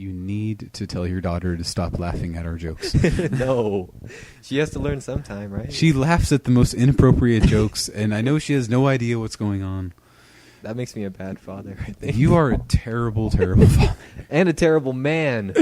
You need to tell your daughter to stop laughing at our jokes. No. She has to learn sometime, right? She laughs at the most inappropriate jokes, and I know she has no idea what's going on. That makes me a bad father, I think. You are a terrible, terrible father. And a terrible man.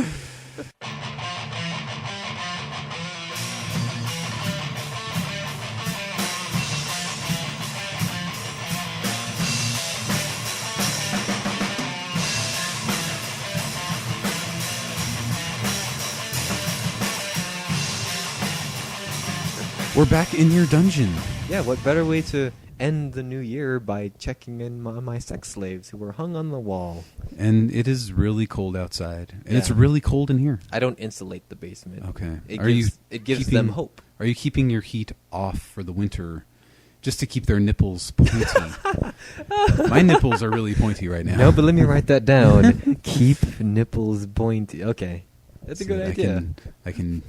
We're back in your dungeon. Yeah, what better way to end the new year by checking in my sex slaves who were hung on the wall. And it is really cold outside. And Yeah. it's really cold in here. I don't insulate the basement. Okay. It gives them hope. Are you keeping your heat off for the winter just to keep their nipples pointy? My nipples are really pointy right now. No, but let me write that down. Keep nipples pointy. Okay. That's a good idea. I can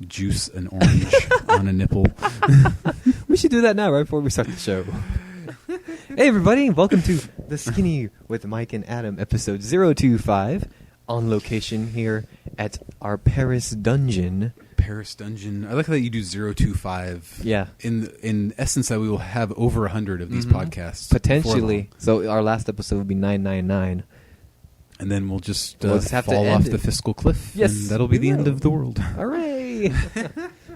juice an orange on a nipple. We should do that now, right before we start the show. Hey, everybody. Welcome to The Skinny with Mike and Adam, episode 025, on location here at our Paris dungeon. Paris dungeon. I like that you do 025. Yeah. In essence, that we will have over 100 of these podcasts. Potentially. So our last episode would be 999. And then we'll just We'll just have to fall end off it. the fiscal cliff. Yes, And that'll be we the end will. of the world. Hooray!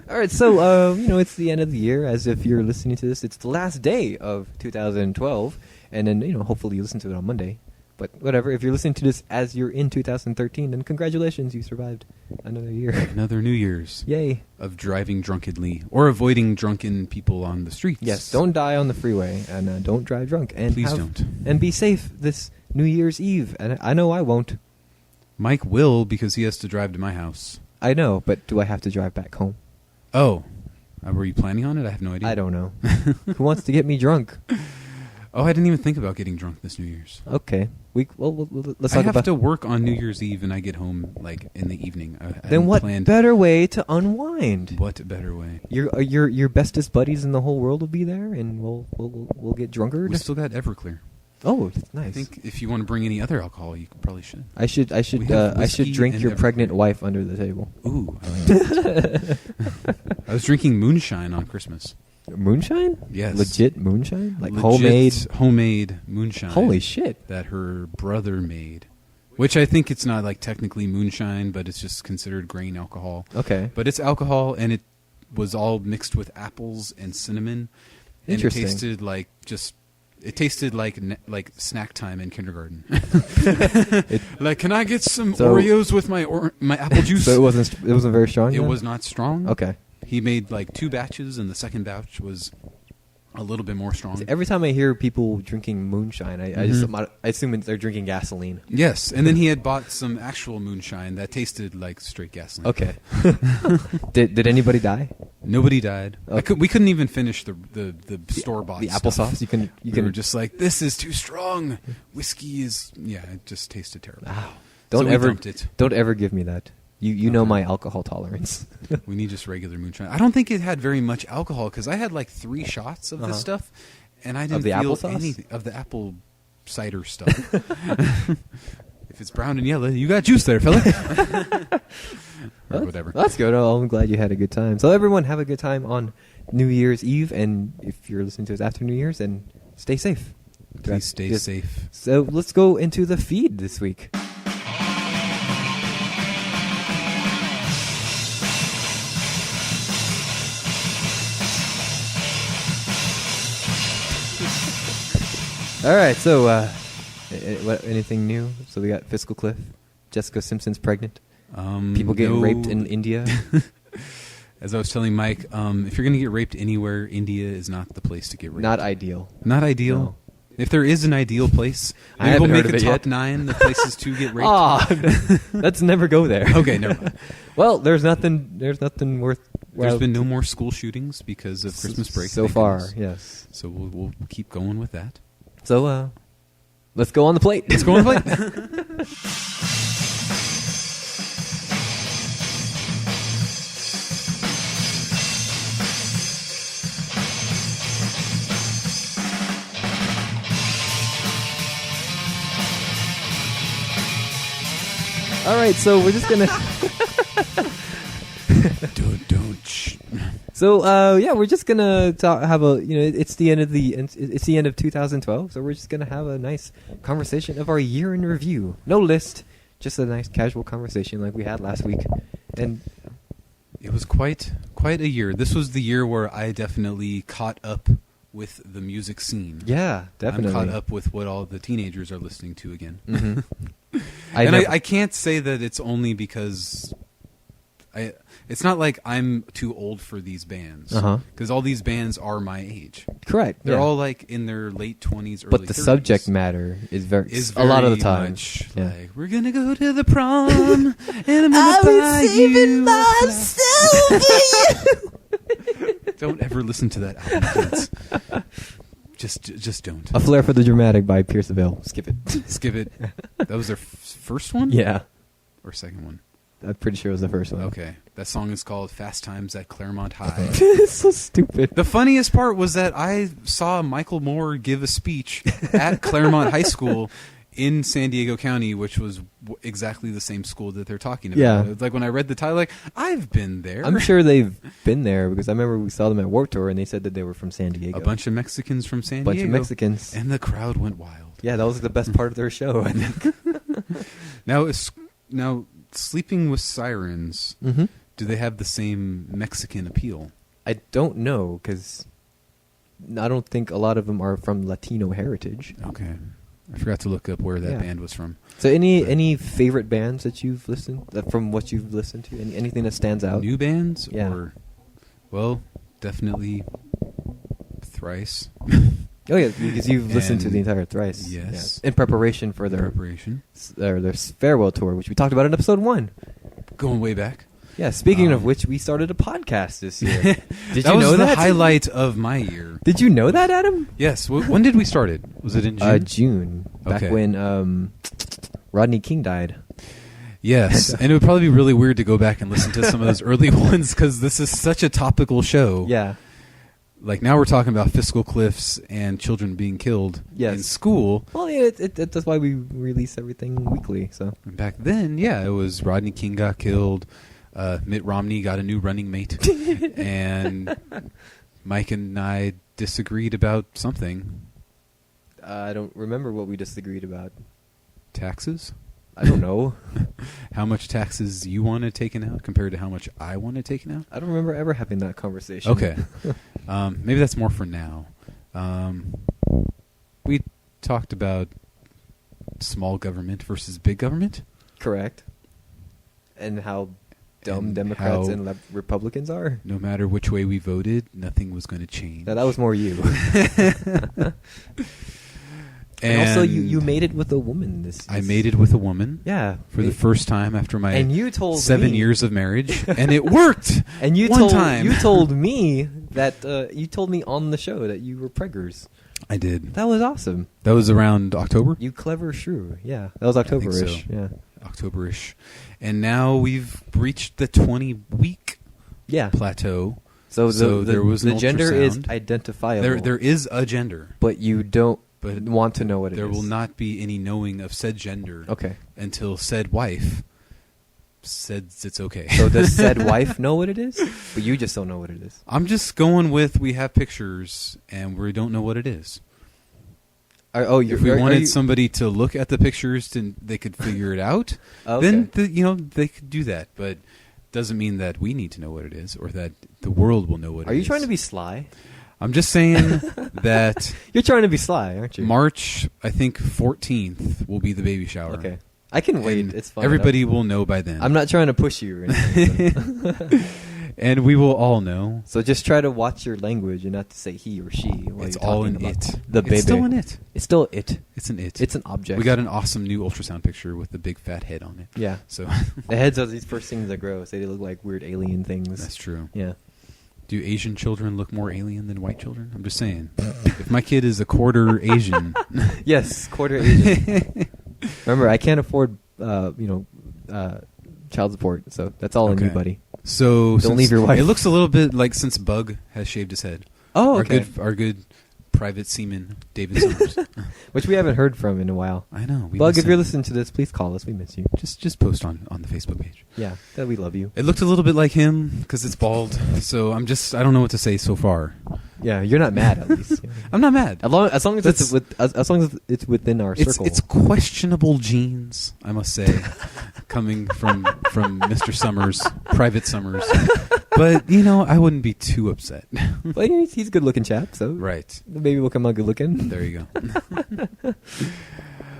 All right, so, it's the end of the year. As if you're listening to this, it's the last day of 2012. And then, hopefully you listen to it on Monday. But whatever, if you're listening to this as you're in 2013, then congratulations, you survived another year. Another New Year's. Yay. Of driving drunkenly or avoiding drunken people on the streets. Yes, don't die on the freeway, and don't drive drunk. And Please don't. And be safe this New Year's Eve. And I know I won't. Mike will, because he has to drive to my house. I know, but do I have to drive back home? Oh. Were you planning on it? I have no idea. I don't know. Who wants to get me drunk? Oh, I didn't even think about getting drunk this New Year's. Okay. Let's I talk have about... to work on New Year's Eve, and I get home, in the evening. Then what better way to unwind? What better way? Your bestest buddies in the whole world will be there, and we'll get drunkard. We still got Everclear. Oh, that's nice. I think if you want to bring any other alcohol, you probably should. I should drink your pregnant wife under the table. Ooh, I like that. I was drinking moonshine on Christmas. Moonshine? Yes. Legit moonshine? Like Legit homemade moonshine. Holy shit. That her brother made. Which I think it's not technically moonshine, but it's just considered grain alcohol. Okay. But it's alcohol, and it was all mixed with apples and cinnamon. Interesting. And it tasted like snack time in kindergarten. Can I get some Oreos with my apple juice? So it wasn't very strong? It was not strong. Okay. He made 2 batches, and the second batch was a little bit more strong. Every time I hear people drinking moonshine, I assume they're drinking gasoline. Yes, and then he had bought some actual moonshine that tasted like straight gasoline. Okay. Did anybody die? Nobody died. Okay. We couldn't even finish the store-bought the stuff. applesauce. We were just like, this is too strong. Whiskey is it just tasted terrible. Wow. So we dumped it. Don't ever give me that. You know my alcohol tolerance. We need just regular moonshine. I don't think it had very much alcohol because I had 3 shots of this stuff, and I didn't feel anything of the apple cider stuff. If it's brown and yellow, you got juice there, fella. Or whatever. That's good. Oh, I'm glad you had a good time. So everyone have a good time on New Year's Eve, and if you're listening to us after New Year's, then stay safe. Please stay safe. So let's go into the feed this week. All right, so anything new? So we got Fiscal Cliff, Jessica Simpson's pregnant, people getting raped in India. As I was telling Mike, if you're going to get raped anywhere, India is not the place to get raped. Not ideal. Not ideal. No. If there is an ideal place, I haven't we'll heard make of a it top yet. 9 of places to get raped. Let's never go there. Okay, never mind. Well, there's nothing worth. There's been no more school shootings because of Christmas break. So thank far, goodness. yes. So we'll keep going with that. So, let's go on the plate. Let's go on the plate. All right, so we're just gonna. don't. So yeah, we're just gonna have a it's the end of it's the end of 2012, so we're just gonna have a nice conversation of our year in review. No list, just a nice casual conversation like we had last week, and it was quite a year. This was the year where I definitely caught up with the music scene. Yeah, definitely. I'm caught up with what all the teenagers are listening to again. Mm-hmm. I can't say that it's only because it's not like I'm too old for these bands. Because all these bands are my age. Correct. They're all like in their late 20s, early 30s. But the subject matter is very a lot of the time. Much like, we're going to go to the prom and I'm going to buy you myself for you. Don't ever listen to that album, kids. Just don't. A Flair for the Dramatic by Pierce Avale. Skip it. Skip it. That was their first one? Yeah. Or second one? I'm pretty sure it was the first one. Okay. That song is called Fast Times at Claremont High. It's so stupid. The funniest part was that I saw Michael Moore give a speech at Claremont High School in San Diego County, which was exactly the same school that they're talking about. Yeah. It's like when I read the title, like, I've been there. I'm sure they've been there because I remember we saw them at Warped Tour and they said that they were from San Diego. A bunch of Mexicans from San Diego. A bunch of Mexicans. And the crowd went wild. Yeah, that was the best part of their show, I think. Now, Sleeping with Sirens, mm-hmm. do they have the same Mexican appeal? I don't know because I don't think a lot of them are from Latino heritage. Okay. I forgot to look up where that band was from. So any favorite bands that you've listened from what you've listened to? Anything that stands out? New bands? Yeah. Well, definitely Thrice. Oh yeah, because you've listened to the entire Thrice. Yes. Yeah. In preparation for their farewell tour, which we talked about in episode 1. Going way back. Yeah, speaking of which, we started a podcast this year. Did that you know was that? The highlight of my year. Did you know that, Adam? Yes. When did we start it? Was it in June? June. Back when Rodney King died. Yes, and it would probably be really weird to go back and listen to some of those early ones because this is such a topical show. Yeah. Like now we're talking about fiscal cliffs and children being killed in school. Well, yeah, that's why we release everything weekly. So back then, it was Rodney King got killed. Mitt Romney got a new running mate, and Mike and I disagreed about something. I don't remember what we disagreed about. Taxes? I don't know. How much taxes you wanted taken out compared to how much I wanted taken out? I don't remember ever having that conversation. Okay. Maybe that's more for now. We talked about small government versus big government. Correct. And how dumb Democrats and Republicans are. No matter which way we voted, nothing was going to change. That was more you. And also, you made it with a woman this I made it with a woman. Yeah. For the first time after my and you told 7 years of marriage. And it worked. And you time. You told me that you told me on the show that you were preggers. I did. That was awesome. That was around October? You clever shrew. Yeah. That was October-ish. So. Yeah. October-ish. And now we've reached the 20-week plateau. So there was the an gender ultrasound. is identifiable. There is a gender. But you don't want to know what it is. There will not be any knowing of said gender until said wife says it's okay. So does said wife know what it is? But you just don't know what it is. I'm just going with we have pictures and we don't know what it is. If we wanted somebody to look at the pictures and they could figure it out, then they could do that. But doesn't mean that we need to know what it is or that the world will know what it is. Are you trying to be sly? I'm just saying that... You're trying to be sly, aren't you? March, I think, 14th will be the baby shower. Okay. I can wait. It's fine. Everybody will know by then. I'm not trying to push you or anything. And we will all know. So just try to watch your language and not to say he or she. It's all in it. The baby. It's still an it. It's still it. It's an it. It's an object. We got an awesome new ultrasound picture with the big fat head on it. Yeah. So the heads are these first things that grow. So they look like weird alien things. That's true. Yeah. Do Asian children look more alien than white children? I'm just saying. If my kid is a quarter Asian. Yes, quarter Asian. Remember, I can't afford, child support. So that's all on you, buddy. So don't leave your wife. It looks a little bit like since Bug has shaved his head. Oh, okay. Our good Private Seaman David Summers. Which we haven't heard from in a while. I know. Bug, if you're listening to this, please call us. We miss you. Just post on the Facebook page. Yeah, that we love you. It looked a little bit like him because it's bald. So I don't know what to say so far. Yeah, you're not mad at least. I'm not mad. As long as it's within our circle. It's questionable genes, I must say, coming from Mr. Summers, Private Summers. But I wouldn't be too upset. Well, he's a good-looking chap, so right. Maybe we'll come out good-looking. There you go.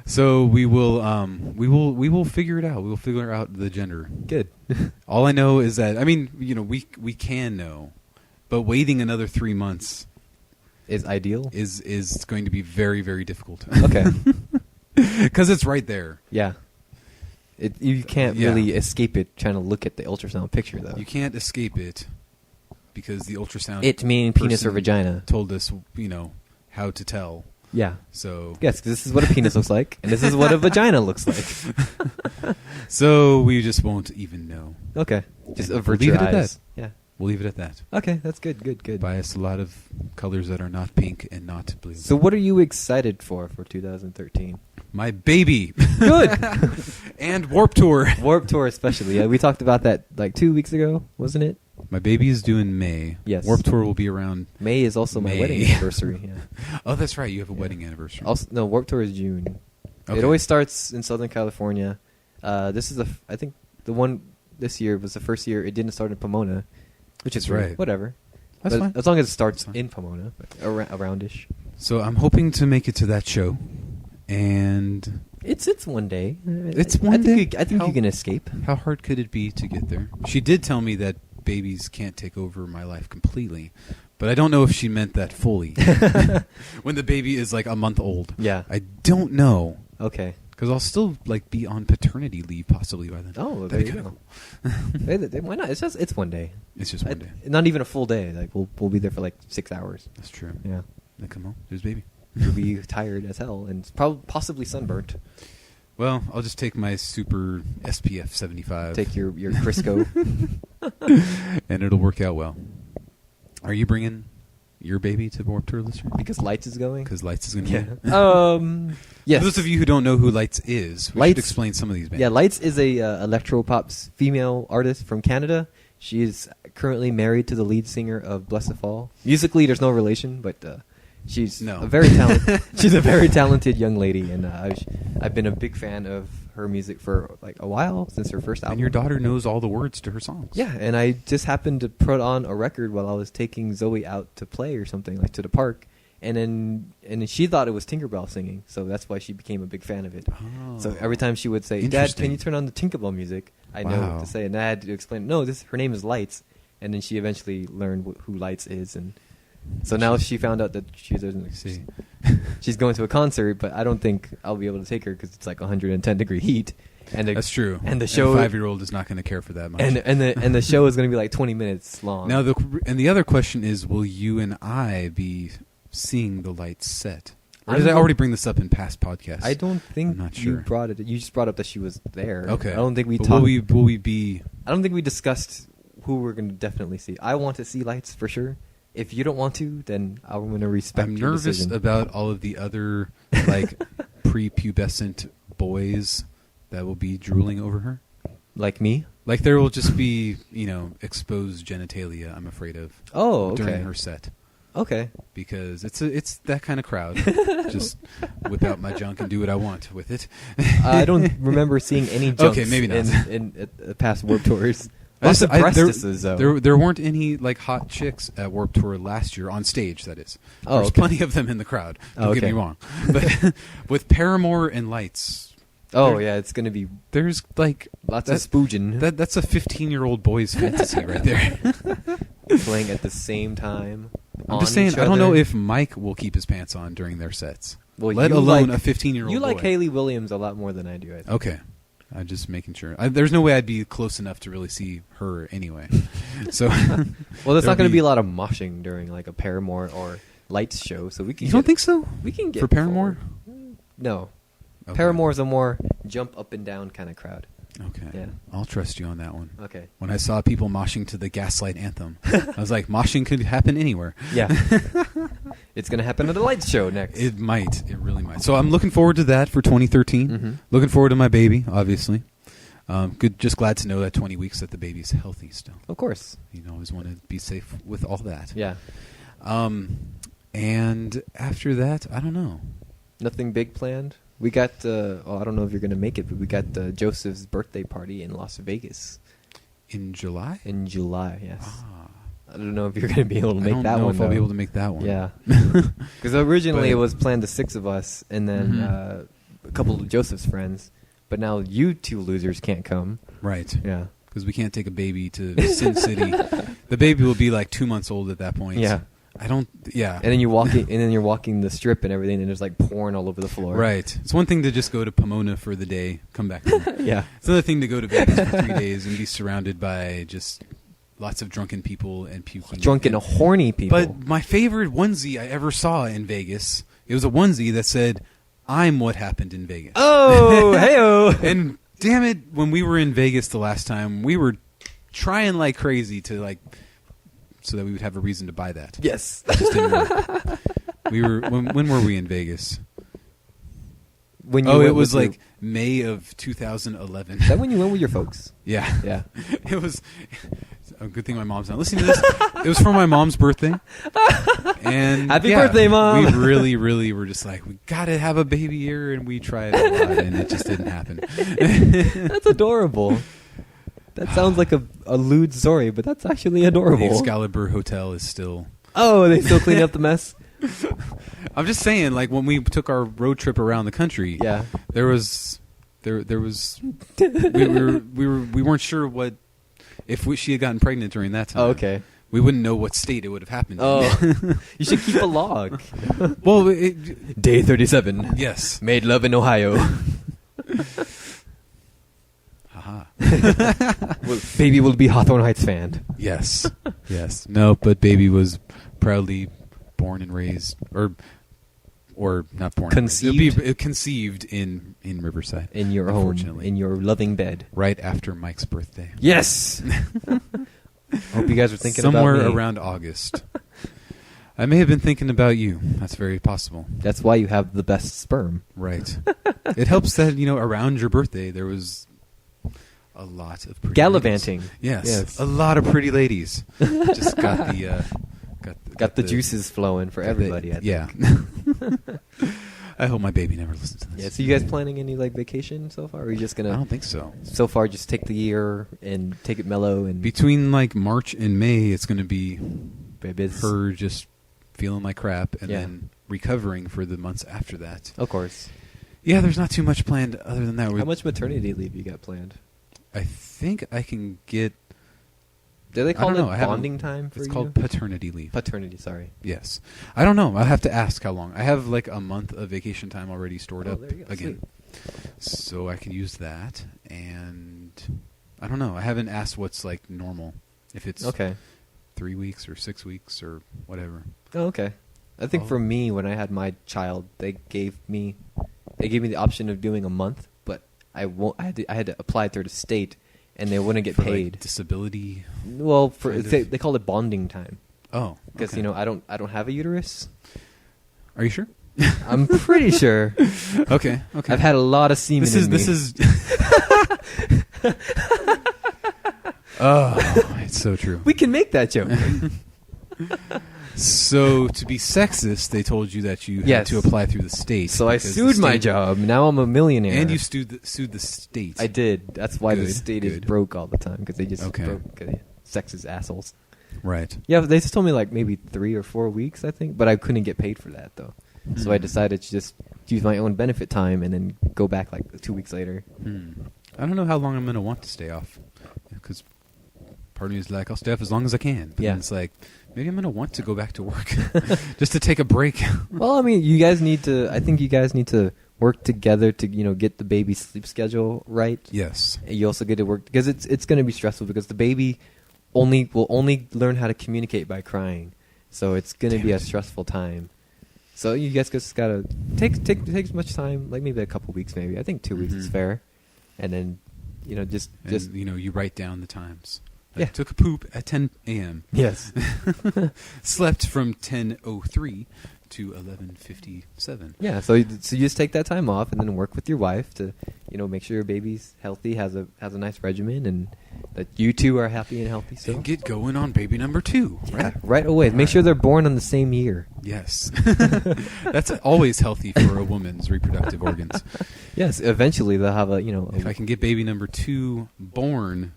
So we will figure it out. We will figure out the gender. Good. All I know is that we can know, but waiting another 3 months is ideal. Is going to be very, very difficult. Okay. Because it's right there. Yeah. You can't really escape it trying to look at the ultrasound picture, though. You can't escape it because the ultrasound... It meaning penis or vagina. ...told us, how to tell. Yeah. So... Yes, because this is what a penis looks like, and this is what a vagina looks like. So we just won't even know. Okay. Just and avert we'll your leave it eyes. at that. Yeah. We'll leave it at that. Okay, that's good. Buy us a lot of colors that are not pink and not blue. So what are you excited for 2013? My baby. Good. And Warped Tour. Warped Tour especially. Yeah, we talked about that like 2 weeks ago, wasn't it? My baby is due in May. Yes. Warped Tour will be around May is also my wedding anniversary. Yeah. Oh, that's right. You have a wedding anniversary. Also, no, Warped Tour is June. Okay. It always starts in Southern California. This is I think the one this year was the first year it didn't start in Pomona, which is right. Whatever. That's fine. As long as it starts in Pomona, aroundish. So I'm hoping to make it to that show, and it's one day. It's one day. I think you can escape. How hard could it be to get there? She did tell me that babies can't take over my life completely, but I don't know if she meant that fully. When the baby is like a month old. Yeah. I don't know. Okay. Because I'll still be on paternity leave possibly by then. Oh, there you go. Why not? It's one day. It's just one day. Not even a full day. Like we'll be there for like 6 hours. That's true. Yeah. Then come home. There's baby. You'll be tired as hell and possibly sunburnt. Well, I'll just take my super SPF 75. Take your Crisco. And it'll work out well. Are you bringing your baby to Warped Tour this year? Because Lights is going? Because Lights is going to be. Yes. For those of you who don't know who Lights is, we should explain some of these bands. Yeah, Lights is a electropop female artist from Canada. She is currently married to the lead singer of Blessed Fall. Musically, there's no relation, but she's a very talented. She's a very talented young lady, and I've been a big fan of her music for like a while, since her first album. And your daughter knows all the words to her songs. Yeah, and I just happened to put on a record while I was taking Zoe out to play or something, like to the park. And then she thought it was Tinkerbell singing, so that's why she became a big fan of it. Oh, so every time she would say, "Dad, can you turn on the Tinkerbell music?" I know what to say, and I had to explain, "No, her name is Lights." And then she eventually learned who Lights is, and so now she found out that she's going to a concert, but I don't think I'll be able to take her because it's like 110-degree heat. And that's true. And the show, a 5-year-old is not going to care for that much. And the show is going to be like 20 minutes long. Now the other question is, will you and I be seeing the Lights set? Or did I already bring this up in past podcasts? I don't think I'm not sure. You brought it. You just brought up that she was there. Okay. I don't think we talked. Will we be? I don't think we discussed who we're going to definitely see. I want to see Lights for sure. If you don't want to, then I'm going to respect your decision. I'm nervous about all of the other like prepubescent boys that will be drooling over her. Like me? Like there will just be, exposed genitalia, I'm afraid of. Oh, okay. During her set. Okay. Because it's that kind of crowd. Just whip out my junk and do what I want with it. I don't remember seeing any junks maybe not. in past Warped Tours. Lots of breastises, though. There weren't any like hot chicks at Warped Tour last year on stage. That is, there's plenty of them in the crowd. Don't get me wrong, but with Paramore and Lights, it's going to be. There's like lots of spooging. That's a 15-year-old boy's fantasy right there. Playing at the same time. I'm just saying. I don't know if Mike will keep his pants on during their sets. Well, let alone a 15-year-old. You like boy. Hayley Williams a lot more than I do. I think. Okay. I'm just making sure. There's no way I'd be close enough to really see her anyway. So, well, there's not going to be a lot of moshing during like a Paramore or Lights show. So we can. You don't think so? We can get for Paramore. No, okay. Paramore is a more jump up and down kind of crowd. Okay. Yeah. I'll trust you on that one. Okay. When I saw people moshing to the Gaslight Anthem, I was like, moshing could happen anywhere. Yeah. It's going to happen at a lights show next. It might. It really might. So I'm looking forward to that for 2013. Mm-hmm. Looking forward to my baby, obviously. Just glad to know that 20 weeks that the baby's healthy still. Of course. You know, always want to be safe with all that. Yeah. And after that, I don't know. Nothing big planned? We got, I don't know if you're going to make it, but we got Joseph's birthday party in Las Vegas. In July? In July, yes. Ah. I don't know if you're going to be able to make that one. I don't know if I'll be able to make that one. Yeah. Because originally it was planned to 6 of us, and then a couple of Joseph's friends. But now you two losers can't come. Right. Yeah. Because we can't take a baby to Sin City. The baby will be like 2 months old at that point. Yeah. Yeah. And then you're walking the strip and everything, and there's like porn all over the floor. Right. It's one thing to just go to Pomona for the day, come back home. Yeah. It's another thing to go to Vegas for 3 days and be surrounded by just lots of drunken people and puking. Drunken, horny people. But my favorite onesie I ever saw in Vegas, it was a onesie that said, "I'm what happened in Vegas." Oh, hey-oh. And damn it, when we were in Vegas the last time, we were trying like crazy to so that we would have a reason to buy that. Yes. It just didn't work. When were we in Vegas? It was like May of 2011. Is that when you went with your folks? Yeah. Yeah. It was a good thing my mom's not listening to this. It was for my mom's birthday. And Happy birthday, Mom. We really, really were just like, we got to have a baby here, and we tried a lot, and it just didn't happen. That's adorable. That sounds like a lewd story, but that's actually adorable. The Excalibur Hotel is still... Oh, they still clean up the mess? I'm just saying, like, when we took our road trip around the country, yeah, there was we weren't sure what if she had gotten pregnant during that time. Oh, okay. We wouldn't know what state it would have happened in. Oh, you should keep a log. Well, Day 37. Yes. Made love in Ohio. Haha. Well, baby will be Hawthorne Heights fan. Yes. Yes. No, but baby was proudly born and raised, or not born. Conceived? Conceived in Riverside. In your home, in your loving bed. Right after Mike's birthday. Yes! Hope you guys are thinking somewhere about me. Around August. I may have been thinking about you. That's very possible. That's why you have the best sperm. Right. It helps that, around your birthday there was a lot of pretty gallivanting. Ladies. Yes. A lot of pretty ladies. Just got the... Got the juices flowing for everybody. Yeah. I hope my baby never listens to this. Yeah. So you guys planning any vacation so far? Or are you just gonna? I don't think so. So far, just take the year and take it mellow and. Between March and May, it's gonna be her just feeling like crap and then recovering for the months after that. Of course. Yeah, there's not too much planned other than that. How much maternity leave you got planned? I think I can get. Do they call it bonding time for you? It's called paternity leave. Paternity, sorry. Yes. I don't know. I'll have to ask how long. I have a month of vacation time already stored up there you go. again. Sweet. So I can use that. And I don't know. I haven't asked what's normal. If it's 3 weeks or 6 weeks or whatever. Oh, okay. I think for me, when I had my child, they gave me the option of doing a month, but I had to apply through the state. And they wouldn't get paid. Disability. Well, they call it bonding time. Oh, because I don't have a uterus. Are you sure? I'm pretty sure. Okay. I've had a lot of semen. This is. Oh, it's so true. We can make that joke. So, to be sexist, they told you that you had to apply through the state. So I sued my job. Now I'm a millionaire. And you sued the state. I did. That's why the state is broke all the time, because they just broke sexist assholes. Right. Yeah, they just told me maybe 3 or 4 weeks, I think, but I couldn't get paid for that, though. So I decided to just use my own benefit time and then go back 2 weeks later. I don't know how long I'm going to want to stay off, because part of me is I'll stay off as long as I can. But then it's maybe I'm going to want to go back to work just to take a break. Well, I mean, I think you guys need to work together to, get the baby's sleep schedule right. Yes. And you also get to work, because it's going to be stressful, because the baby will only learn how to communicate by crying. So it's going to be a stressful time. So you guys just got to take as much time, maybe a couple weeks maybe. I think 2 weeks is fair. And then just you write down the times. Yeah. I took a poop at 10 a.m. Yes. Slept from 10:03 to 11:57. Yeah, so you just take that time off and then work with your wife to, make sure your baby's healthy, has a nice regimen, and that you two are happy and healthy. So and get going on baby number 2. Right away. Make sure they're born on the same year. Yes. That's always healthy for a woman's reproductive organs. Yes, eventually they'll have If I can get baby number 2 born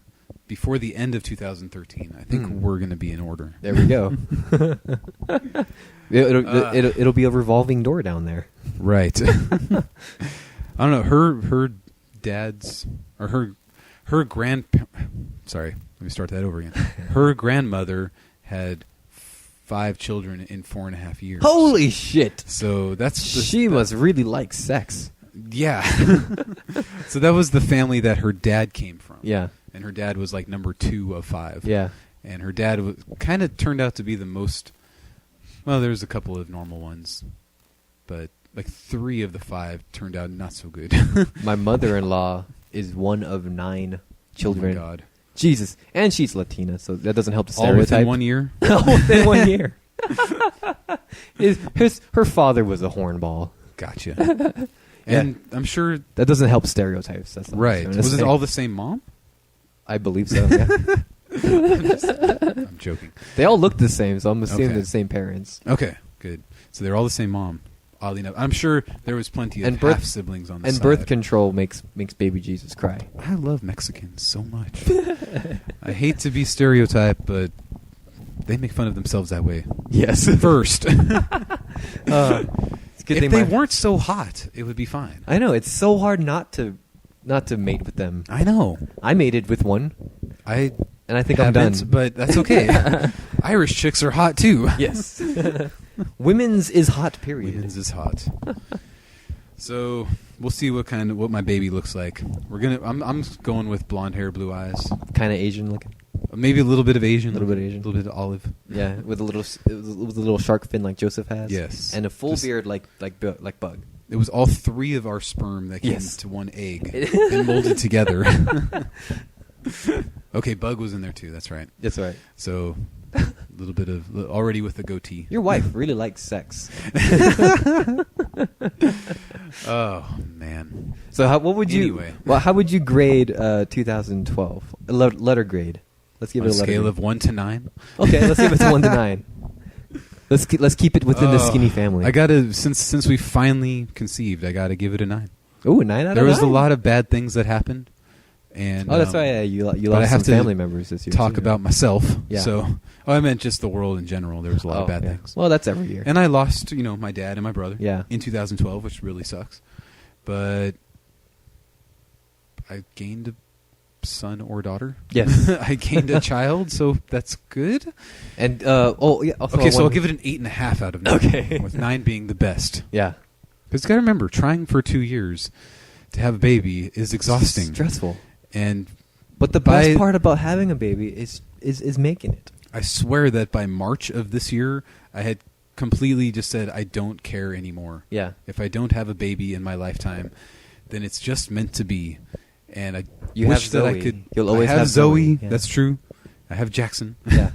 before the end of 2013, I think we're going to be in order. There we go. It'll be a revolving door down there. Right. I don't know. Her dad's or her sorry, let me start that over again. Her grandmother had 5 children in 4.5 years. Holy shit! So she must really like sex. Yeah. So that was the family that her dad came from. Yeah. And her dad was like number 2 of 5. Yeah. And her dad kind of turned out to be the most. Well, there's a couple of normal ones, but like 3 of the 5 turned out not so good. My mother-in-law is one of 9 children. Oh my God. Jesus. And she's Latina, so that doesn't help the stereotype. All within 1 year? All within 1 year. Her father was a hornball. Gotcha. And I'm sure... That doesn't help stereotypes. That's right. Was it all the same mom? I believe so, yeah. I'm joking. They all look the same, so I'm assuming Okay. they're the same parents. Okay, good. So they're all the same mom. Oddly enough, I'm sure there was plenty of half siblings on the side. And birth control makes baby Jesus cry. I love Mexicans so much. I hate to be stereotyped, but they make fun of themselves that way. Yes. First. If they weren't so hot, it would be fine. I know, it's so hard not to mate with them. I know. I mated with one. And I think I'm done. But that's okay. Irish chicks are hot too. Yes. Women's is hot, period. Women's is hot. So we'll see what my baby looks like. I'm going with blonde hair, blue eyes. Kind of Asian looking. Maybe a little bit of Asian. A little bit Asian. A little bit of olive. Yeah, with a little shark fin like Joseph has. Yes. And a full beard like Bug. It was all 3 of our sperm that came to one egg and molded together. Okay, Bug was in there too. That's right. That's right. So a little bit of already with the goatee. Your wife really likes sex. Oh man. So how would you grade 2012? Letter grade. Let's give it a letter scale grade. of 1 to 9. Okay, let's give it to 1 to 9. Let's keep it within the skinny family. I gotta since we finally conceived, I gotta give it a 9. Oh, a 9 out of 9. There was a lot of bad things that happened, and that's right. Yeah, you lost some family members this year. Talk about myself. Yeah. So, I meant just the world in general. There was a lot of bad things. Well, that's every year. And I lost, my dad and my brother. Yeah. In 2012, which really sucks. But I gained a son or daughter. Yes. I gained a child, so that's good. And okay, so I'll give it an 8.5 out of 9. Okay. With 9 being the best. Yeah. Because you got to remember, trying for 2 years to have a baby is exhausting, stressful. But the best part about having a baby is making it. I swear that by March of this year, I had completely just said I don't care anymore. Yeah. If I don't have a baby in my lifetime, then it's just meant to be. And I wish have that Zoe. I could. You'll always have Zoe. Yeah. That's true. I have Jackson. Yeah.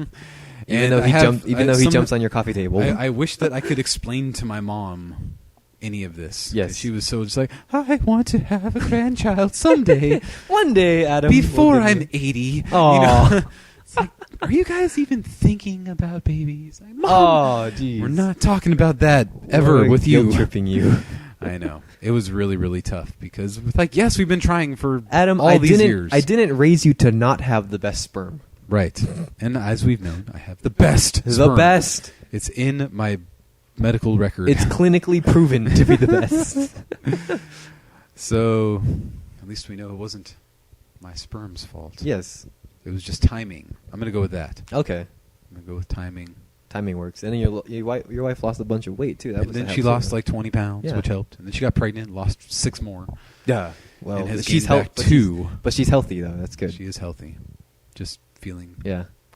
Even though he jumps on your coffee table. I wish that I could explain to my mom any of this. Yes. She was so just like, I want to have a grandchild someday. One day, Adam. Before I'm 80. Aww. It's like, are you guys even thinking about babies? Like, Mom, oh, geez. we're not talking about that ever with you. Guilt-tripping you. I know. It was really, really tough because, yes, we've been trying for Adam, all these years. I didn't raise you to not have the best sperm. Right. And as we've known, I have the best The sperm. best. It's in my medical record. It's clinically proven to be the best. So, at least we know it wasn't my sperm's fault. Yes. It was just timing. I'm going to go with that. Okay. I'm going to go with timing. Timing works. And then your wife lost a bunch of weight, too. And then she lost like 20 pounds, which helped. And then she got pregnant, lost 6 more. Yeah. Well, and has she's gained back 2. But she's healthy, though. That's good. She is healthy. Just feeling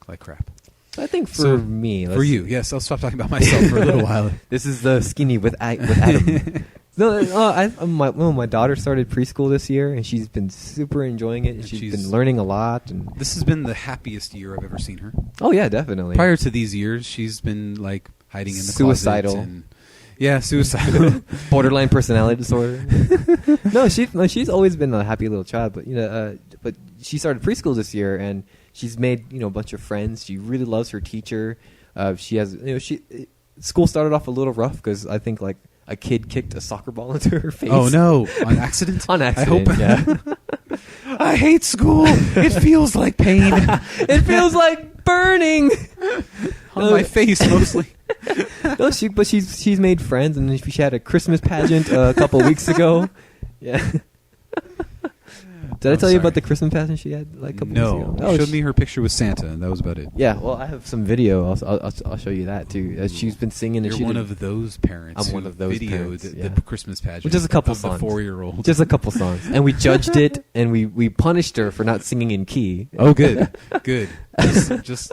like crap. I think for me... For you, yes. I'll stop talking about myself for a little while. This is the skinny with Adam. My daughter started preschool this year, and she's been super enjoying it. And she's been learning a lot. And this has been the happiest year I've ever seen her. Oh yeah, definitely. Prior to these years, she's been like hiding in the suicidal. closet. Yeah, suicidal. Borderline personality disorder. No, she's always been a happy little child, but but she started preschool this year, and she's made a bunch of friends. She really loves her teacher. She has school started off a little rough because I think like a kid kicked a soccer ball into her face. Oh no! On accident? On accident. I hope. Yeah. I hate school. It feels like pain. It feels like burning on my face mostly. No, she's made friends, and she had a Christmas pageant a couple weeks ago. Yeah. Did I tell you about the Christmas pageant she had like a couple weeks ago? You showed me her picture with Santa, and that was about it. Yeah, well, I have some video. I'll show you that too. She's been singing. You're one of those parents. I'm one of those parents. The Christmas pageant. Just a couple songs. The 4-year-old. Just a couple songs, and we judged it, and we punished her for not singing in key. Oh, good, good. Just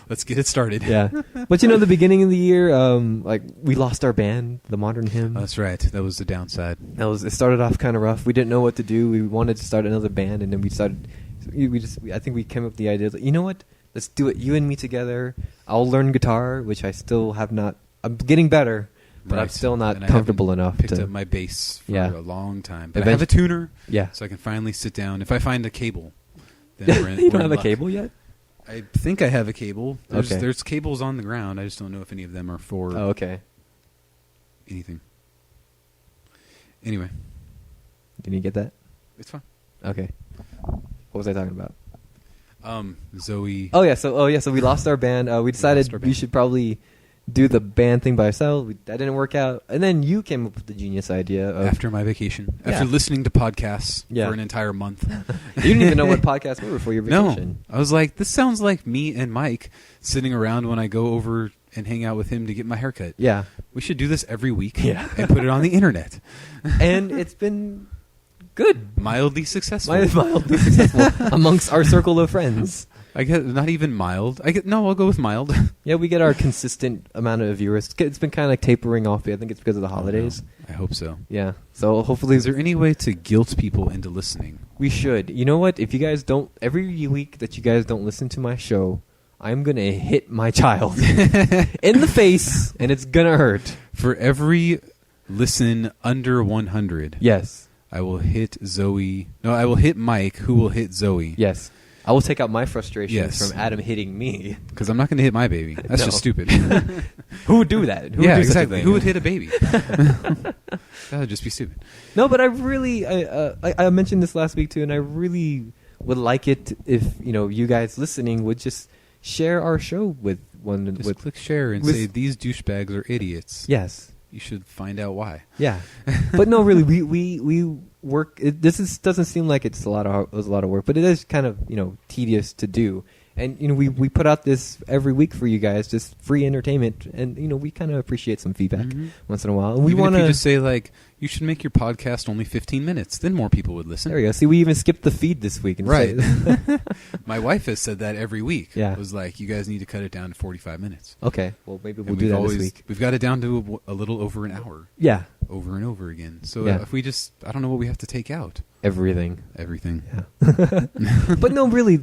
let's get it started. Yeah, but the beginning of the year, like we lost our band, the Modern Hymn. That's right. That was the downside. It started off kind of rough. We didn't know what to do. We wanted to start another band, and then we started. I think we came up with the idea that you know what, let's do it. You and me together. I'll learn guitar, which I still have not. I'm getting better, but I'm still not comfortable enough. Picked up my bass for a long time, but I have a tuner. Yeah, so I can finally sit down. If I find a cable, then you don't have a cable yet. I think I have a cable. There's cables on the ground. I just don't know if any of them are for anything. Anyway. Did you get that? It's fine. Okay. What was I talking about? Zoe. Oh yeah, so we lost our band. We decided we should probably do the band thing by ourselves. That didn't work out. And then you came up with the genius idea of... After my vacation. Yeah. After listening to podcasts for an entire month. You didn't even know what podcasts were before your vacation. No. I was like, this sounds like me and Mike sitting around when I go over and hang out with him to get my haircut. Yeah. We should do this every week and put it on the internet. And it's been good. Mildly successful. Mildly successful amongst our circle of friends. I get not even mild. I'll go with mild. Yeah, we get our consistent amount of viewers. It's been kind of like tapering off. I think it's because of the holidays. I hope so. Yeah. So hopefully, is there any way to guilt people into listening? We should. You know what? If you guys don't, every week that you guys don't listen to my show, I'm gonna hit my child in the face, and it's gonna hurt. For every listen under 100, yes, I will hit Zoe. No, I will hit Mike, who will hit Zoe. Yes. I will take out my frustrations from Adam hitting me. Because I'm not going to hit my baby. That's just stupid. Who would do that? Exactly. Who would hit a baby? That would just be stupid. No, but I really... I mentioned this last week, too, and I really would like it if, you guys listening would just share our show with one... Just click share and say, these douchebags are idiots. Yes. You should find out why. Yeah. But no, really, we work. Doesn't seem like it was a lot of work, but it is kind of tedious to do. And we put out this every week for you guys, just free entertainment, and we kind of appreciate some feedback once in a while. And we want to just say like, you should make your podcast only 15 minutes, then more people would listen. There we go. See, we even skipped the feed this week. Right. My wife has said that every week. Yeah. It was like, you guys need to cut it down to 45 minutes. Okay. Well, maybe we'll do that this week. We've got it down to a little over an hour. Yeah. Over and over again. So if we I don't know what we have to take out. Everything. Yeah. But no, really,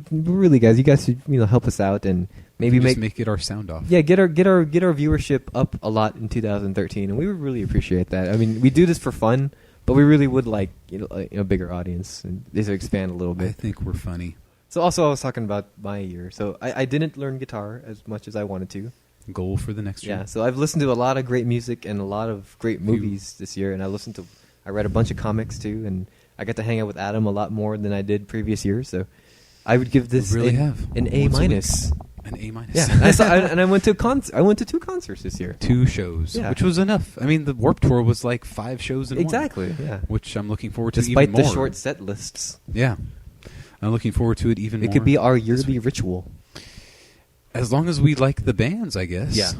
guys, you guys should help us out and maybe make it our sound off. Yeah, get our viewership up a lot in 2013, and we would really appreciate that. I mean, we do this for fun, but we really would like a bigger audience and just expand a little bit. I think we're funny. So also, I was talking about my year. So I didn't learn guitar as much as I wanted to. Goal for the next year. Yeah, so I've listened to a lot of great music and a lot of great movies this year, and I read a bunch of comics too, and I got to hang out with Adam a lot more than I did previous years. So I would give this an A minus. An A minus. Yeah, and I went to I went to 2 concerts this year. 2 shows, which was enough. I mean, the Warped Tour was like 5 shows in one. Exactly. Yeah. Which I'm looking forward to Despite even more. the short set lists. Yeah. I'm looking forward to it even more. It could be our yearly ritual. As long as we like the bands, I guess. Yeah.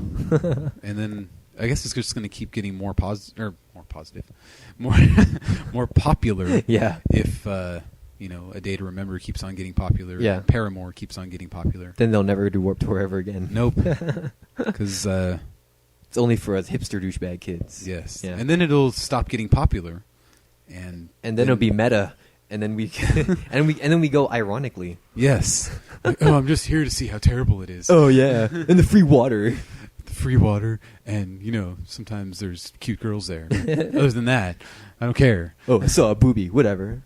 And then I guess it's just going to keep getting more positive, more popular. Yeah. If A Day to Remember keeps on getting popular. Yeah. Paramore keeps on getting popular. Then they'll never do Warped Tour ever again. Nope. Because It's only for us hipster douchebag kids. Yes. Yeah. And then it'll stop getting popular. And then it'll be meta. And then we and then we go ironically. Yes. Oh, I'm just here to see how terrible it is. Oh yeah. And the free water. The free water, and sometimes there's cute girls there. Other than that, I don't care. Oh, I saw a boobie. Whatever.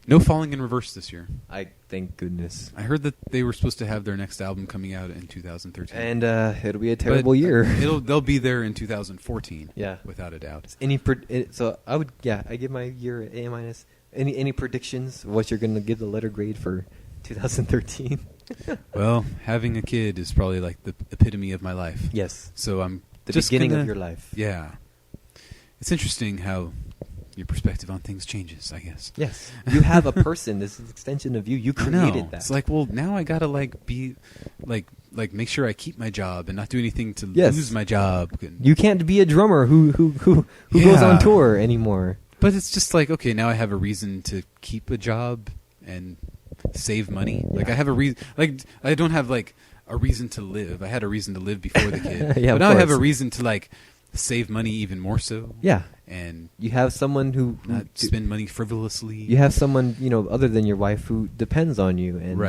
No Falling in Reverse this year. I thank goodness. I heard that they were supposed to have their next album coming out in 2013, and it'll be a terrible year. They'll be there in 2014. Yeah, without a doubt. So I give my year an A minus. Any predictions of what you're going to give the letter grade for 2013? Well, having a kid is probably like the epitome of my life. Yes. So I'm the beginning of your life. Yeah. It's interesting how your perspective on things changes, I guess. Yes. You have a person. This is an extension of you. You created that. It's like, well, now I got to be make sure I keep my job and not do anything to lose my job. You can't be a drummer who goes on tour anymore. But it's just like, okay, now I have a reason to keep a job and save money. Yeah. Like I have a reason. Like I don't have a reason to live. I had a reason to live before the kid. But now I have a reason to save money even more so. Yeah. And you have someone who not spend money frivolously. You have someone other than your wife who depends on you and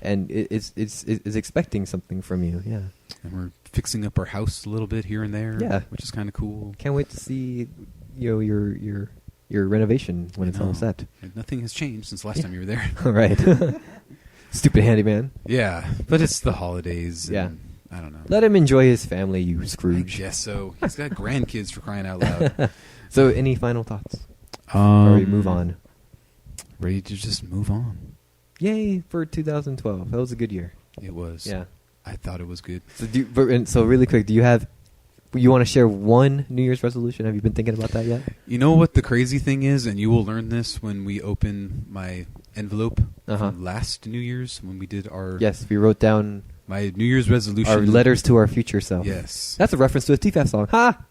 and is expecting something from you. Yeah. And we're fixing up our house a little bit here and there. Yeah. Which is kind of cool. Can't wait to see your renovation when it's all set. Nothing has changed since last time you were there. All right. Stupid handyman. Yeah, but it's the holidays. Yeah. I don't know. Let him enjoy his family, you Scrooge. I guess so. He's got grandkids for crying out loud. So, any final thoughts? Or we move on? Ready to just move on. Yay for 2012. That was a good year. It was. Yeah. I thought it was good. So really quick, you want to share one New Year's resolution? Have you been thinking about that yet? You know what the crazy thing is, and you will learn this when we open my envelope from last New Year's when we did our... Yes, we wrote down... my New Year's resolution. Our letters to our future self. Yes. That's a reference to a TFF song. Ha!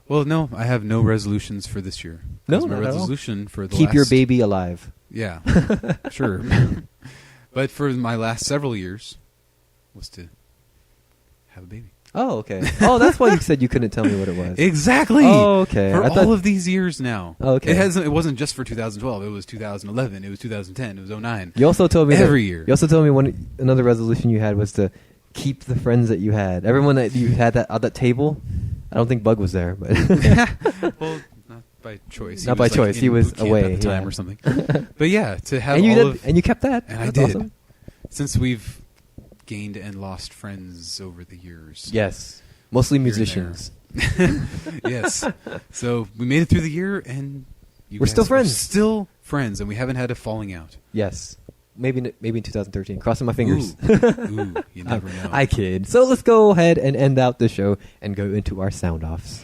Well, no, I have no resolutions for this year. No, my resolution for the Keep your baby alive. Yeah, sure. But for my last several years was to have a baby. Oh, okay. Oh, that's why you said you couldn't tell me what it was. Exactly. Oh, okay. For all of these years now. Oh, okay. It wasn't just for 2012. It was 2011. It was 2010. It was 2009. You also told me every year. You also told me another resolution you had was to keep the friends that you had. Everyone that you had at that table. I don't think Bug was there, but well, not by choice. Not by choice. He was away at the time or something. But yeah, to have and you kept that. And that's I did. Awesome. Since we've gained and lost friends over the years. Yes. Mostly musicians. Yes. So we made it through the year, and we're still friends. Still friends, and we haven't had a falling out. Yes. Maybe in 2013. Crossing my fingers. Ooh, you never know. I kid. So let's go ahead and end out the show and go into our sound offs.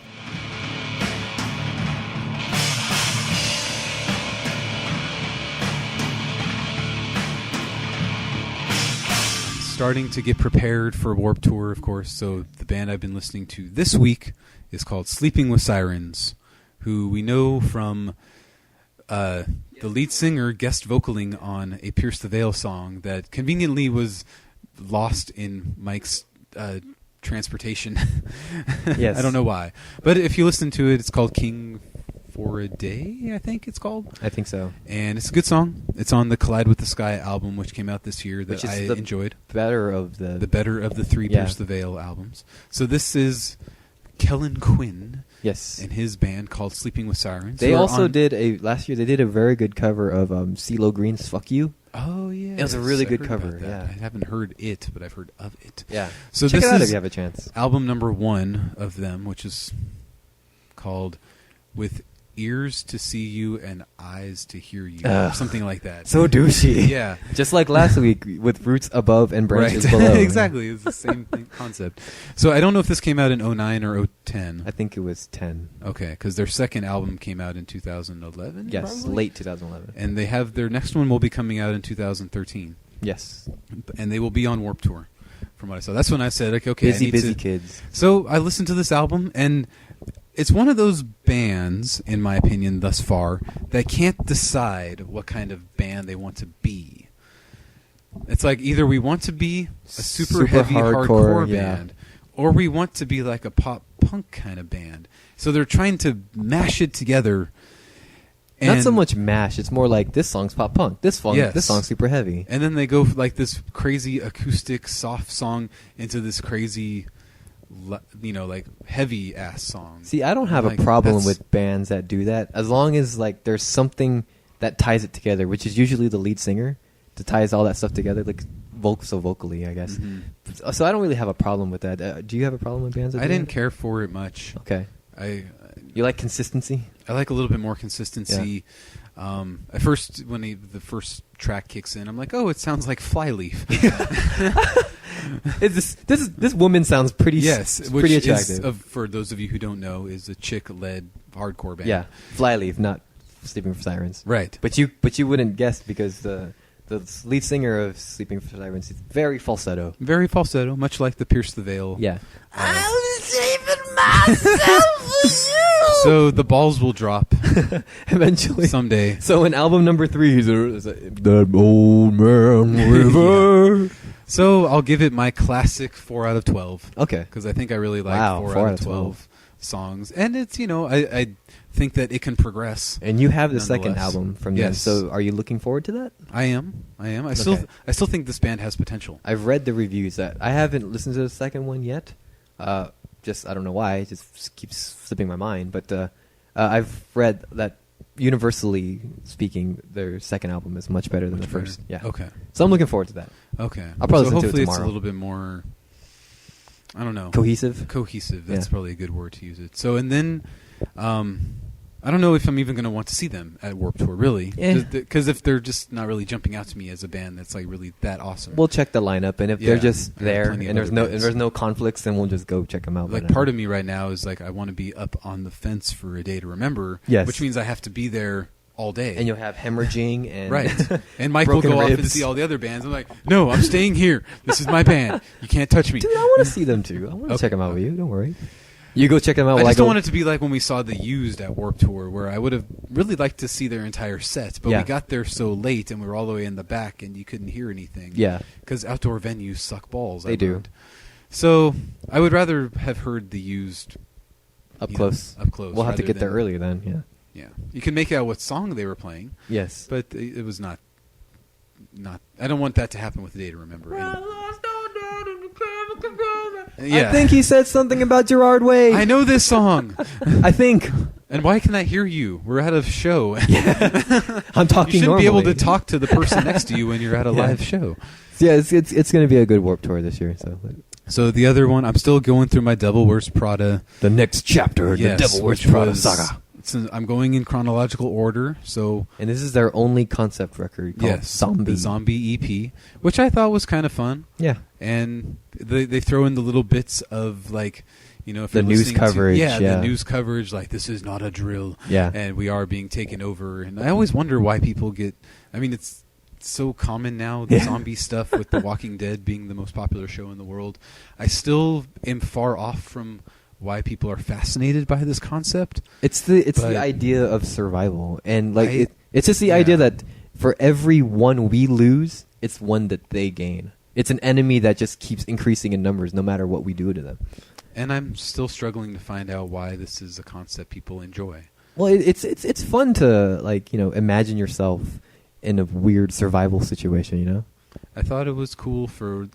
Starting to get prepared for Warped Tour, of course. So the band I've been listening to this week is called Sleeping with Sirens, who we know from the lead singer guest vocaling on a Pierce the Veil song that conveniently was lost in Mike's transportation. Yes. I don't know why. But if you listen to it, it's called King for a Day, I think it's called. I think so. And it's a good song. It's on the Collide with the Sky album, which came out this year, that I enjoyed. The better of the three Pierce the Veil albums. So this is Kellen Quinn. Yes. And his band called Sleeping with Sirens. They also last year they did a very good cover of CeeLo Green's Fuck You. Oh, yeah. It was a really good cover. Yeah. I haven't heard it, but I've heard of it. Yeah. So check this it out is if you have a chance. Album number 1 of them, which is called With Ears to See You and Eyes to Hear You, or something like that. So douchey. Yeah. Just like last week with Roots Above and Branches Below. Exactly. It's the same concept. So I don't know if this came out in 2009 or 2010. I think it was 10. Okay, because their second album came out in 2011? Yes, probably? Late 2011. And they have their next one will be coming out in 2013. Yes. And they will be on Warped Tour, from what I saw. That's when I said, okay, busy kids. So I listened to this album, and it's one of those bands, in my opinion, thus far, that can't decide what kind of band they want to be. It's like either we want to be a super heavy hardcore band, or we want to be like a pop punk kind of band. So they're trying to mash it together. Not so much mash. It's more like this song's pop punk. This song's super heavy. And then they go like this crazy acoustic soft song into this crazy, like heavy ass song. See, I don't have a problem with bands that do that as long as like there's something that ties it together, which is usually the lead singer to ties all that stuff together, like vocally, I guess. Mm-hmm. So I don't really have a problem with that. Do you have a problem with bands that I didn't care for it much. Okay. You like consistency? I like a little bit more consistency. Yeah. At first, when the first track kicks in, I'm like, oh, it sounds like Flyleaf. This woman sounds pretty pretty attractive. For those of you who don't know, is a chick-led hardcore band. Yeah, Flyleaf, not Sleeping for Sirens. Right. But you wouldn't guess because the lead singer of Sleeping for Sirens is very falsetto. Very falsetto, much like the Pierce the Veil. Yeah. I'm saving myself for you. So the balls will drop eventually someday. So in album number 3, he's that old man river. Yeah. So I'll give it my classic 4 out of 12. Okay. Because I think I really like 4 out of 12 songs, and it's I think that it can progress. And you have the second album from them. So are you looking forward to that? I am. I still think this band has potential. I've read the reviews that I haven't listened to the second one yet. Just I don't know why, it just keeps slipping my mind. But I've read that universally speaking, their second album is much better than the first. Yeah. Okay. So I'm looking forward to that. Okay. I'll probably listen to it hopefully tomorrow. It's a little bit more. I don't know. Cohesive. That's probably a good word to use it. So and then, I don't know if I'm even going to want to see them at Warped Tour, really. Because if they're just not really jumping out to me as a band that's like really that awesome. We'll check the lineup, and if they're just there and there's no conflicts, then we'll just go check them out. Like part of me right now is like I want to be up on the fence for A Day to Remember, which means I have to be there all day. And you'll have hemorrhaging and right. And Mike will go off and see all the other bands. I'm like, no, I'm staying here. This is my band. You can't touch me. Dude, I want to see them too. I want to check them out with you. Don't worry. You go check them out. I just don't want it to be like when we saw The Used at Warped Tour, where I would have really liked to see their entire set, but we got there so late and we were all the way in the back and you couldn't hear anything. Yeah. Because outdoor venues suck balls. They do. So I would rather have heard The Used up close. We'll have to get there earlier then, yeah. Yeah. You can make out what song they were playing. Yes. But it was not. I don't want that to happen with A Day to Remember. Yeah. I think he said something about Gerard Way. I know this song. I think. And why can I hear you? We're at a show. Yeah. I'm talking. You shouldn't normally be able to talk to the person next to you when you're at a live show. Yeah, it's going to be a good Warped Tour this year. So the other one, I'm still going through my Devil Wears Prada. The next chapter, the Devil Wears Prada saga. I'm going in chronological order. And this is their only concept record called Zombie. The Zombie EP, which I thought was kind of fun. Yeah. And they throw in the little bits of like, if the news coverage. The news coverage, like this is not a drill. Yeah. And we are being taken over. And I always wonder why people it's so common now, the zombie stuff with The Walking Dead being the most popular show in the world. I still am far off from why people are fascinated by this concept. It's the idea of survival, and it's just the idea that for every one we lose, it's one that they gain. It's an enemy that just keeps increasing in numbers no matter what we do to them. And I'm still struggling to find out why this is a concept people enjoy. Well, it's fun to imagine yourself in a weird survival situation, I thought it was cool for,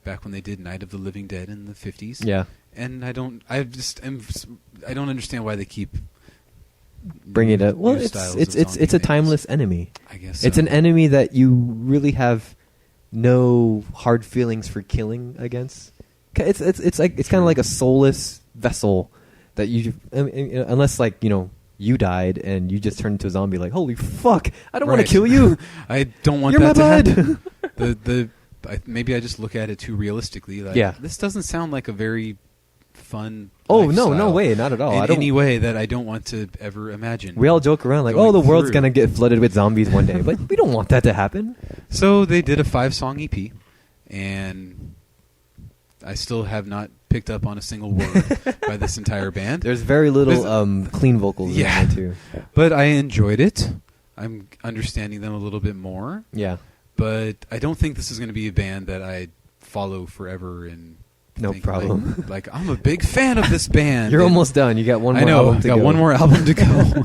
back when they did Night of the Living Dead in the 50s. Yeah. And I don't understand why they keep bringing it up. Well, it's a timeless enemy. I guess so. It's an enemy that you really have no hard feelings for killing against. It's kind of like a soulless vessel that unless you died and you just turned into a zombie, like holy fuck, I don't want to kill you. I don't want that to happen. Maybe I just look at it too realistically. This doesn't sound like a very fun. Oh no way, not at all. In any way that I don't want to ever imagine. We all joke around like, the world's gonna get flooded with zombies one day, but we don't want that to happen. So they did a 5-song EP, and I still have not picked up on a single word by this entire band. There's very little clean vocals in there too. But I enjoyed it. I'm understanding them a little bit more. Yeah. But I don't think this is going to be a band that I follow forever and No problem. Like, I'm a big fan of this band. You're almost done. You got one more album to go. I got one more album to go.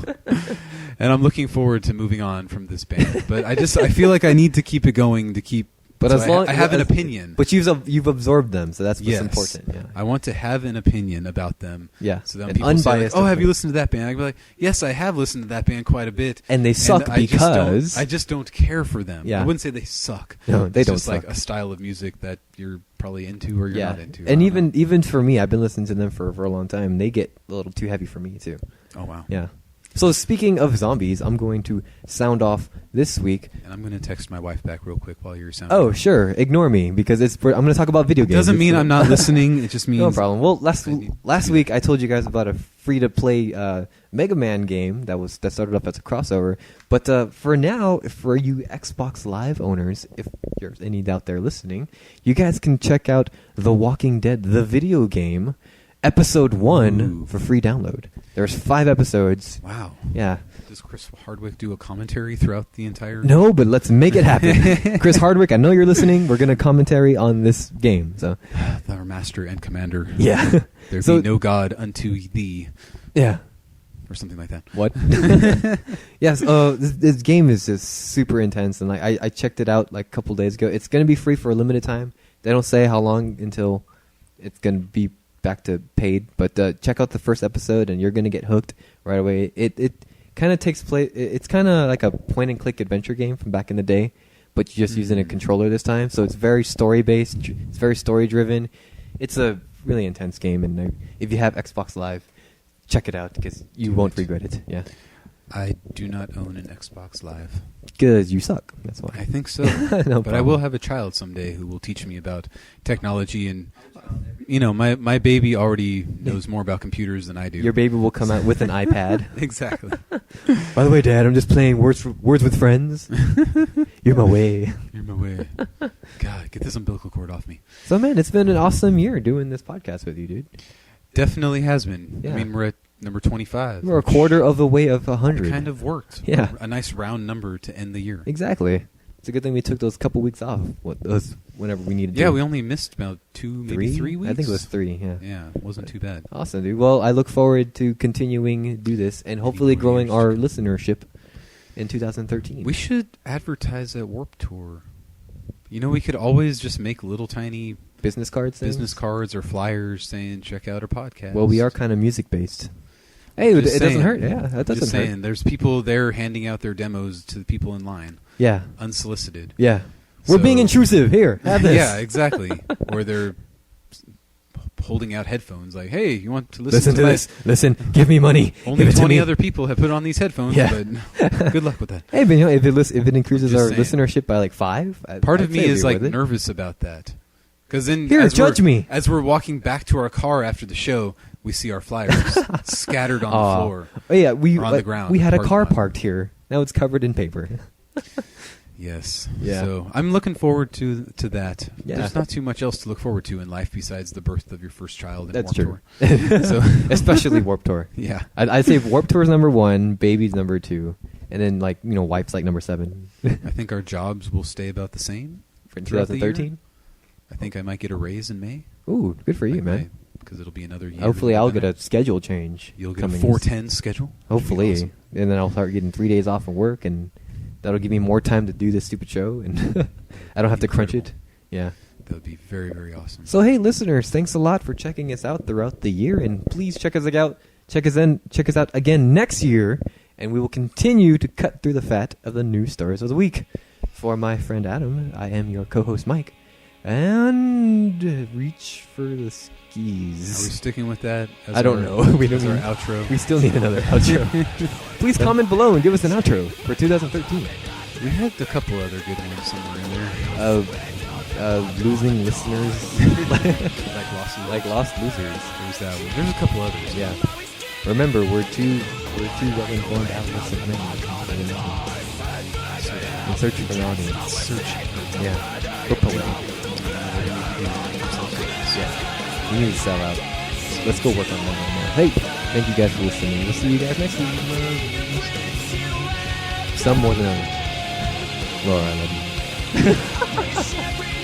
And I'm looking forward to moving on from this band. But I feel like I need to keep it going to keep... But so as long I have an opinion. But you've absorbed them, so that's what's important. Yeah. I want to have an opinion about them. Yeah. So that people say, like, oh, have you listened to that band? I can be like, yes, I have listened to that band quite a bit. And they suck because... I just don't care for them. Yeah. I wouldn't say they suck. No, they don't suck. It's just like a style of music that you're probably into or you're not into. And even for me, I've been listening to them for a long time. They get a little too heavy for me, too. Oh, wow. Yeah. So speaking of zombies, I'm going to sound off this week. And I'm going to text my wife back real quick while you're sounding. Oh, sure. Ignore me because I'm going to talk about video games. It doesn't mean I'm not listening. It just means... No problem. Well, last week I told you guys about a free-to-play Mega Man game that started off as a crossover. But for now, for you Xbox Live owners, if there's any out there listening, you guys can check out The Walking Dead, the video game, Episode 1 for free download. There's 5 episodes. Wow. Yeah. Does Chris Hardwick do a commentary throughout the entire... No, but let's make it happen. Chris Hardwick, I know you're listening. We're going to commentary on this game. So, our master and commander. Yeah. There be no god unto thee. Yeah. Or something like that. What? Yes. This game is just super intense. And I checked it out like a couple days ago. It's going to be free for a limited time. They don't say how long until it's going to be back to paid, but check out the first episode and you're going to get hooked right away. It kind of takes place, it's kind of like a point and click adventure game from back in the day, but you're just using a controller this time, so it's very story based, it's very story driven. It's a really intense game, and if you have Xbox Live, check it out because you won't regret it. Yeah. I do not own an Xbox Live. Because you suck, that's why. I think so. No but problem. I will have a child someday who will teach me about technology, and my baby already knows more about computers than I do. Your baby will come out with an iPad. Exactly. By the way, Dad, I'm just playing Words with Friends. You're my way. You're my way. God, get this umbilical cord off me. So, man, it's been an awesome year doing this podcast with you, dude. Definitely has been. Yeah. I mean, we're at number 25. We're a quarter of the way of 100. It kind of worked. Yeah. A nice round number to end the year. Exactly. It's a good thing we took those couple weeks off. Whenever we needed to. Yeah, we only missed about 2, maybe 3 weeks. I think it was 3, yeah. Yeah, it wasn't too bad. Awesome, dude. Well, I look forward to continuing to do this and hopefully growing our listenership in 2013. We should advertise at Warped Tour. We could always just make little tiny... business cards or flyers saying, check out our podcast. Well, we are kind of music-based. Hey, it doesn't hurt. Yeah, that doesn't just hurt. Saying, there's people there handing out their demos to the people in line. Yeah. Unsolicited. Yeah. We're being intrusive. Here, have this. Yeah, exactly. Or they're holding out headphones like, hey, you want to listen to this? Listen, give me money. Only give it 20 to me. other people have put on these headphones, but good luck with that. Hey, but if it increases our listenership by like 5, part of me is like nervous about that. Because then, judge me. As we're walking back to our car after the show, we see our flyers scattered on the floor. Oh yeah, or on the ground. We had a car parked here. Now it's covered in paper. Yes. Yeah. So I'm looking forward to that. Yeah. There's not too much else to look forward to in life besides the birth of your first child and That's Warped true. Tour. So especially Warped Tour. Yeah. I'd say Warped Tour is number 1, baby's number 2, and then wife's like number 7. I think our jobs will stay about the same for 2013. I think I might get a raise in May. Ooh, good for you, man. Because it'll be another year. Hopefully I'll get a schedule change. You'll get a 4-10 schedule. Hopefully. Awesome. And then I'll start getting 3 days off from work, and that'll give me more time to do this stupid show, and I don't have to crunch it. Yeah. That would be very, very awesome. So, hey, listeners, thanks a lot for checking us out throughout the year, and please check us out. Check us out again next year, and we will continue to cut through the fat of the news stories of the week. For my friend Adam, I am your co-host Mike, and reach for the skis. Are we sticking with that? I don't know. We don't our outro. We still need another outro. Please comment below and give us an outro for 2013. We had a couple other good ones somewhere in there. Losing listeners, like lost losers. There's that one. There's a couple others. Yeah. Remember, we're two well-informed outlets of men. In search of an audience. Yeah. We're poetic. Yeah. We need to sell out. Let's go work on that right now. Hey, thank you guys for listening. We'll see you guys next week. Some more than others. Laura, I love you.